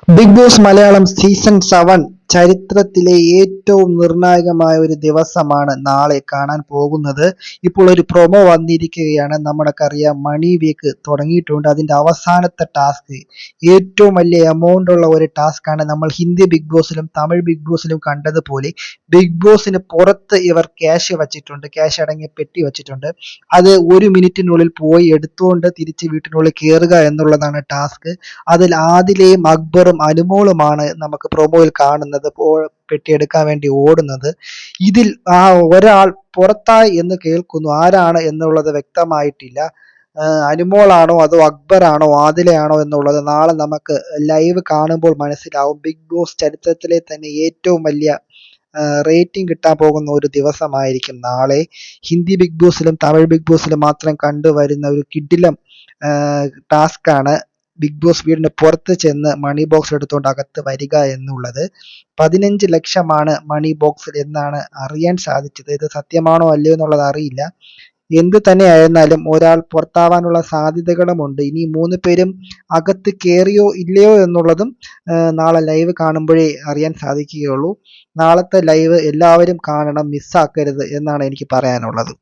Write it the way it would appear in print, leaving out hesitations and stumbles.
Big boss Malayalam season 7 ചരിത്രത്തിലെ ഏറ്റവും നിർണായകമായ ഒരു ദിവസമാണ് നാളെ കാണാൻ പോകുന്നത്. ഇപ്പോൾ ഒരു പ്രൊമോ വന്നിരിക്കുകയാണ്. നമ്മൾക്കറിയാം മണി വീക്ക് തുടങ്ങിയിട്ടുണ്ട്. അതിന്റെ അവസാനത്തെ ടാസ്ക് ഏറ്റവും വലിയ എമൗണ്ട് ഉള്ള ഒരു ടാസ്ക് ആണ്. നമ്മൾ ഹിന്ദി ബിഗ് ബോസിലും തമിഴ് ബിഗ് ബോസിലും കണ്ടതുപോലെ ബിഗ് ബോസിന് പുറത്ത് ഇവർ ക്യാഷ് വച്ചിട്ടുണ്ട്. ക്യാഷ് അടങ്ങിയ പെട്ടി വച്ചിട്ടുണ്ട്. അത് 1 മിനിറ്റിനുള്ളിൽ പോയി എടുത്തുകൊണ്ട് തിരിച്ച് വീട്ടിനുള്ളിൽ കയറുക എന്നുള്ളതാണ് ടാസ്ക്. അതിൽ ആദിലയും അക്ബറും അനുമോളുമാണ് നമുക്ക് പ്രൊമോയിൽ കാണുന്നത് പെട്ടിയെടുക്കാൻ വേണ്ടി ഓടുന്നത്. ഇതിൽ ഒരാൾ പുറത്തായി എന്ന് കേൾക്കുന്നു. ആരാണ് എന്നുള്ളത് വ്യക്തമായിട്ടില്ല. അനുമോളാണോ അതോ അക്ബറാണോ ആദിലയാണോ എന്നുള്ളത് നാളെ നമുക്ക് ലൈവ് കാണുമ്പോൾ മനസ്സിലാവും. ബിഗ് ബോസ് ചരിത്രത്തിലെ തന്നെ ഏറ്റവും വലിയ റേറ്റിംഗ് കിട്ടാൻ പോകുന്ന ഒരു ദിവസമായിരിക്കും നാളെ. ഹിന്ദി ബിഗ് ബോസിലും തമിഴ് ബിഗ് ബോസിലും മാത്രം കണ്ടുവരുന്ന ഒരു കിടിലം ടാസ്ക് ആണ് ബിഗ് ബോസ് വീടിന് പുറത്ത് ചെന്ന് മണി ബോക്സ് എടുത്തുകൊണ്ട് അകത്ത് വരിക എന്നുള്ളത്. 15 ലക്ഷമാണ് മണി ബോക്സിൽ എന്നാണ് അറിയാൻ സാധിച്ചത്. ഇത് സത്യമാണോ അല്ലയോ എന്നുള്ളത് അറിയില്ല. എന്ത് തന്നെ ആയിരുന്നാലും ഒരാൾ പുറത്താവാനുള്ള സാധ്യതകളുമുണ്ട്. ഇനി 3 പേരും അകത്ത് കയറിയോ ഇല്ലയോ എന്നുള്ളതും നാളെ ലൈവ് കാണുമ്പോഴേ അറിയാൻ സാധിക്കുകയുള്ളൂ. നാളത്തെ ലൈവ് എല്ലാവരും കാണണം, മിസ്സാക്കരുത് എന്നാണ് എനിക്ക് പറയാനുള്ളത്.